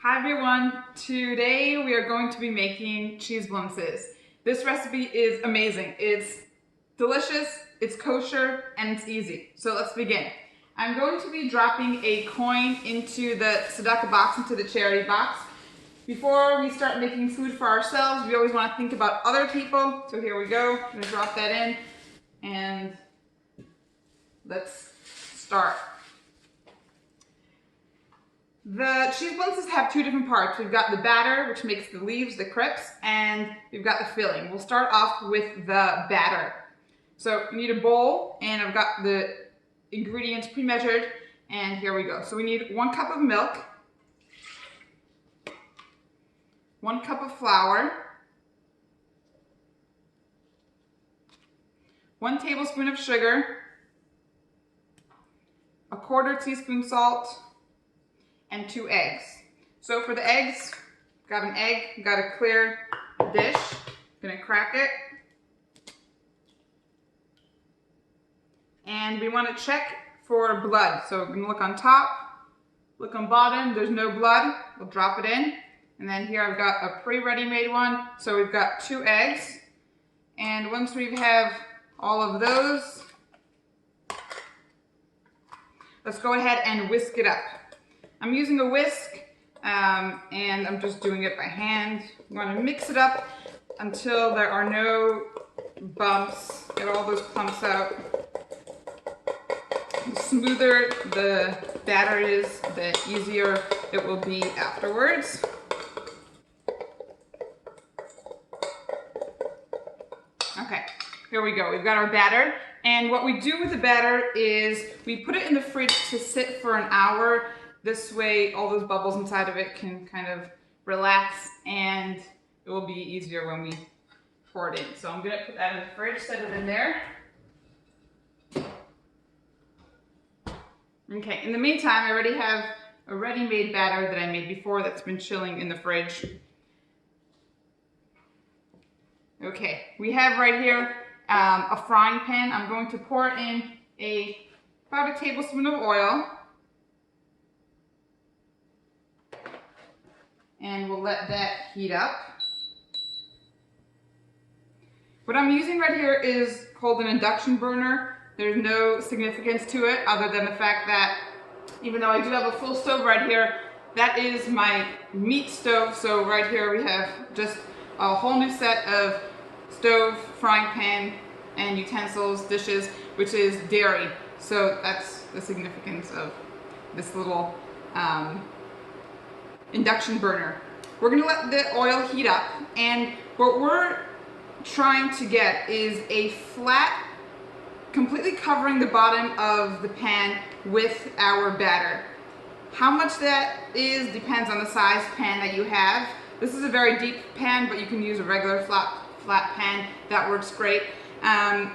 Hi everyone, today we are going to be making cheese blintzes. This recipe is amazing. It's delicious, it's kosher, and it's easy. So let's begin. I'm going to be dropping a coin into the tzedakah box, into the charity box. Before we start making food for ourselves, we always want to think about other people. So here we go, I'm going to drop that in and let's start. The cheese blintzes have two different parts. We've got the batter, which makes the leaves, the crepes, and we've got the filling. We'll start off with the batter. So you need a bowl, and I've got the ingredients pre-measured, and here we go. So we need 1 cup of milk, 1 cup of flour, 1 tablespoon of sugar, 1/4 teaspoon salt, and 2 eggs. So for the eggs, got an egg, got a clear dish, gonna crack it. And we wanna check for blood. So we're gonna look on top, look on bottom, there's no blood, we'll drop it in. And then here I've got a pre-ready made one. So we've got 2 eggs. And once we have all of those, let's go ahead and whisk it up. I'm using a whisk, and I'm just doing it by hand. I'm going to mix it up until there are no bumps. Get all those clumps out. The smoother the batter is, the easier it will be afterwards. Okay, here we go. We've got our batter. And what we do with the batter is we put it in the fridge to sit for an hour. This way, all those bubbles inside of it can kind of relax, and it will be easier when we pour it in. So I'm gonna put that in the fridge, set it in there. Okay, in the meantime, I already have a ready-made batter that I made before that's been chilling in the fridge. Okay, we have right here a frying pan. I'm going to pour in about a tablespoon of oil. And we'll let that heat up. What I'm using right here is called an induction burner. There's no significance to it other than the fact that even though I do have a full stove right here, that is my meat stove. So right here we have just a whole new set of stove, frying pan, and utensils, dishes, which is dairy. So that's the significance of this little induction burner. We're gonna let the oil heat up, and what we're trying to get is a flat, completely covering the bottom of the pan with our batter. How much that is depends on the size pan that you have. This is a very deep pan, but you can use a regular flat pan. That works great.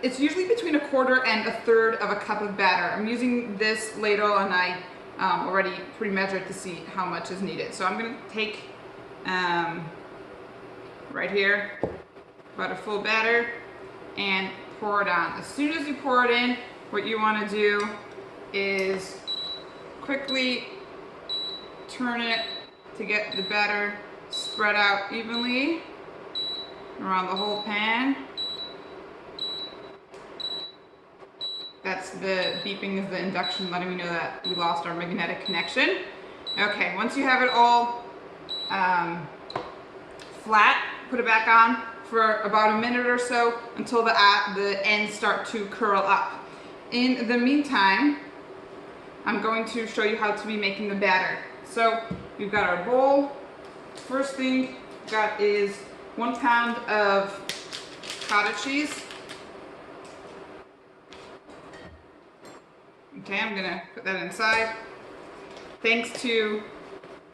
It's usually between 1/4 and 1/3 of a cup of batter. I'm using this ladle, and I already pre-measured to see how much is needed. So I'm going to take right here about a full batter and pour it on. As soon as you pour it in, what you want to do is quickly turn it to get the batter spread out evenly around the whole pan. That's the beeping is the induction letting me know that we lost our magnetic connection. Okay, once you have it all flat, put it back on for about a minute or so until the ends start to curl up. In the meantime, I'm going to show you how to be making the batter. So we've got our bowl. First thing we've got is 1 pound of cottage cheese. Okay, I'm gonna put that inside. Thanks to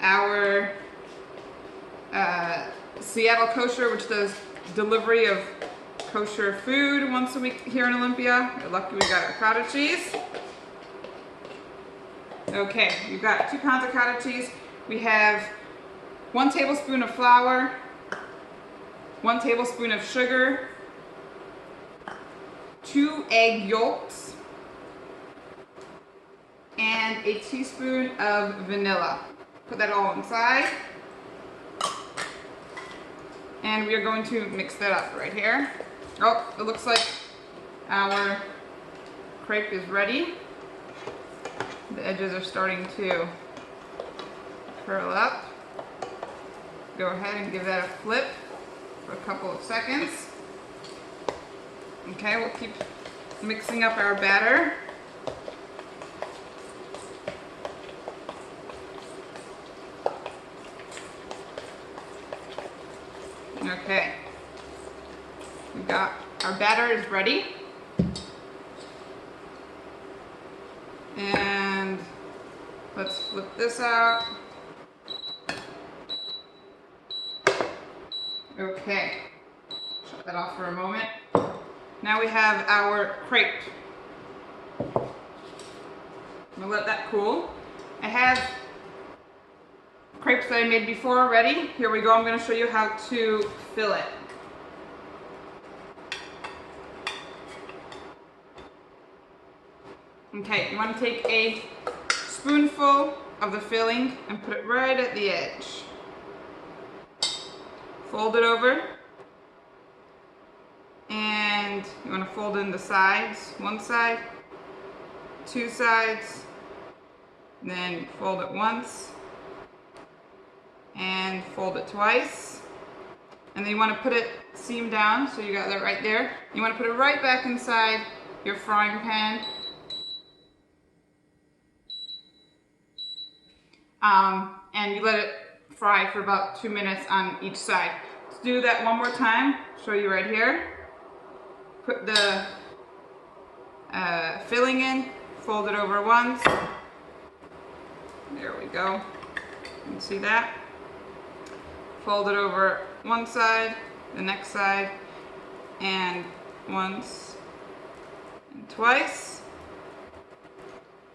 our Seattle Kosher, which does delivery of kosher food once a week here in Olympia. We're lucky we got our cottage cheese. Okay, we've got 2 pounds of cottage cheese. We have 1 tablespoon of flour, 1 tablespoon of sugar, 2 egg yolks, and a teaspoon of vanilla. Put that all inside. And we are going to mix that up right here. Oh, it looks like our crepe is ready. The edges are starting to curl up. Go ahead and give that a flip for a couple of seconds. Okay, we'll keep mixing up our batter. Okay, we've got our batter is ready. And let's flip this out. Okay, shut that off for a moment. Now we have our crepe. I'm gonna let that cool. I have crepes that I made before ready. Here we go. I'm going to show you how to fill it. Okay, you want to take a spoonful of the filling and put it right at the edge. Fold it over. And you want to fold in the sides. One side, two sides, then fold it once. And fold it twice. And then you want to put it seam down, so you got that right there. You want to put it right back inside your frying pan. And you let it fry for about 2 minutes on each side. Let's do that one more time. Show you right here. Put the filling in, fold it over once. There we go. You can see that. Fold it over one side, the next side, and once and twice.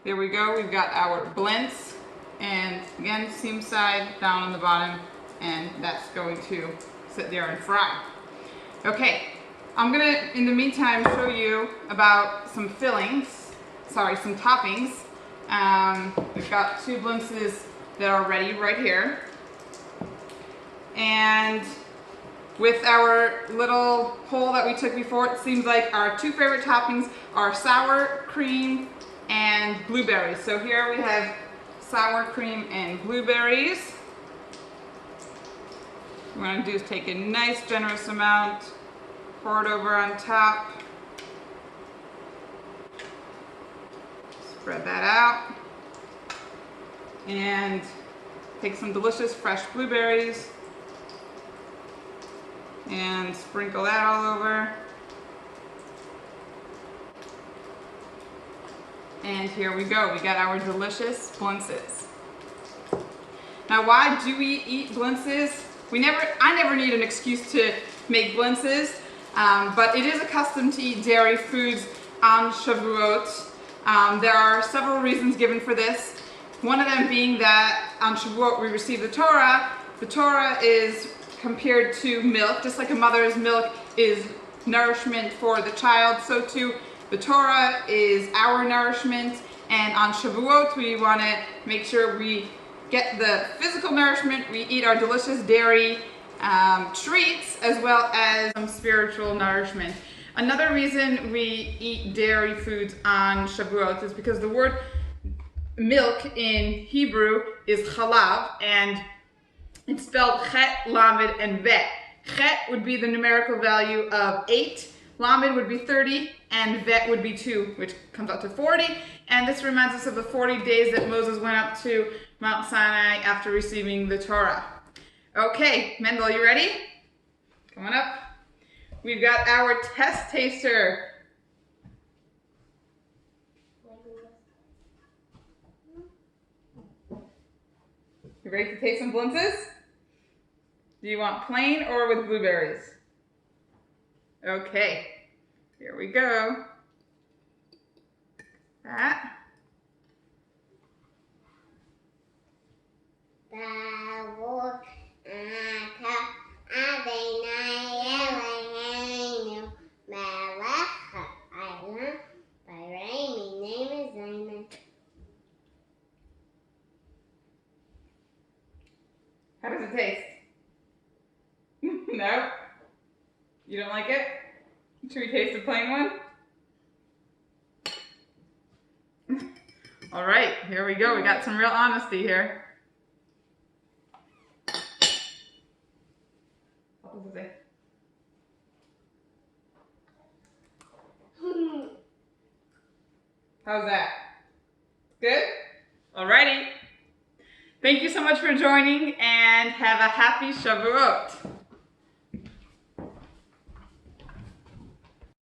Here we go, we've got our blintz, and again, seam side down on the bottom, and that's going to sit there and fry. Okay, I'm gonna, in the meantime, show you about some fillings, some toppings. We've got 2 blintzes that are ready right here. And with our little poll that we took before, it seems like our 2 favorite toppings are sour cream and blueberries. So here we have sour cream and blueberries. What I'm going to do is take a nice generous amount, pour it over on top, spread that out, and take some delicious fresh blueberries and sprinkle that all over. And here we go, we got our delicious blintzes. Now, why do we eat blintzes? I never need an excuse to make blintzes, but it is a custom to eat dairy foods on Shavuot. There are several reasons given for this. One of them being that on Shavuot we receive the Torah. The Torah is compared to milk. Just like a mother's milk is nourishment for the child, so too the Torah is our nourishment. And on Shavuot we want to make sure we get the physical nourishment, we eat our delicious dairy treats, as well as some spiritual nourishment. Another reason we eat dairy foods on Shavuot is because the word milk in Hebrew is chalav, and it's spelled chet, lamed, and vet. Chet would be the numerical value of 8, lamed would be 30, and vet would be 2, which comes out to 40. And this reminds us of the 40 days that Moses went up to Mount Sinai after receiving the Torah. Okay, Mendel, you ready? Come on up. We've got our test taster. You ready to taste some blintzes? Do you want plain or with blueberries? Okay, here we go. That. How does it taste? No? You don't like it? Should we taste the plain one? All right, here we go. We got some real honesty here. What does it say? How's that? Good? Alrighty. Thank you so much for joining and have a happy Shavuot.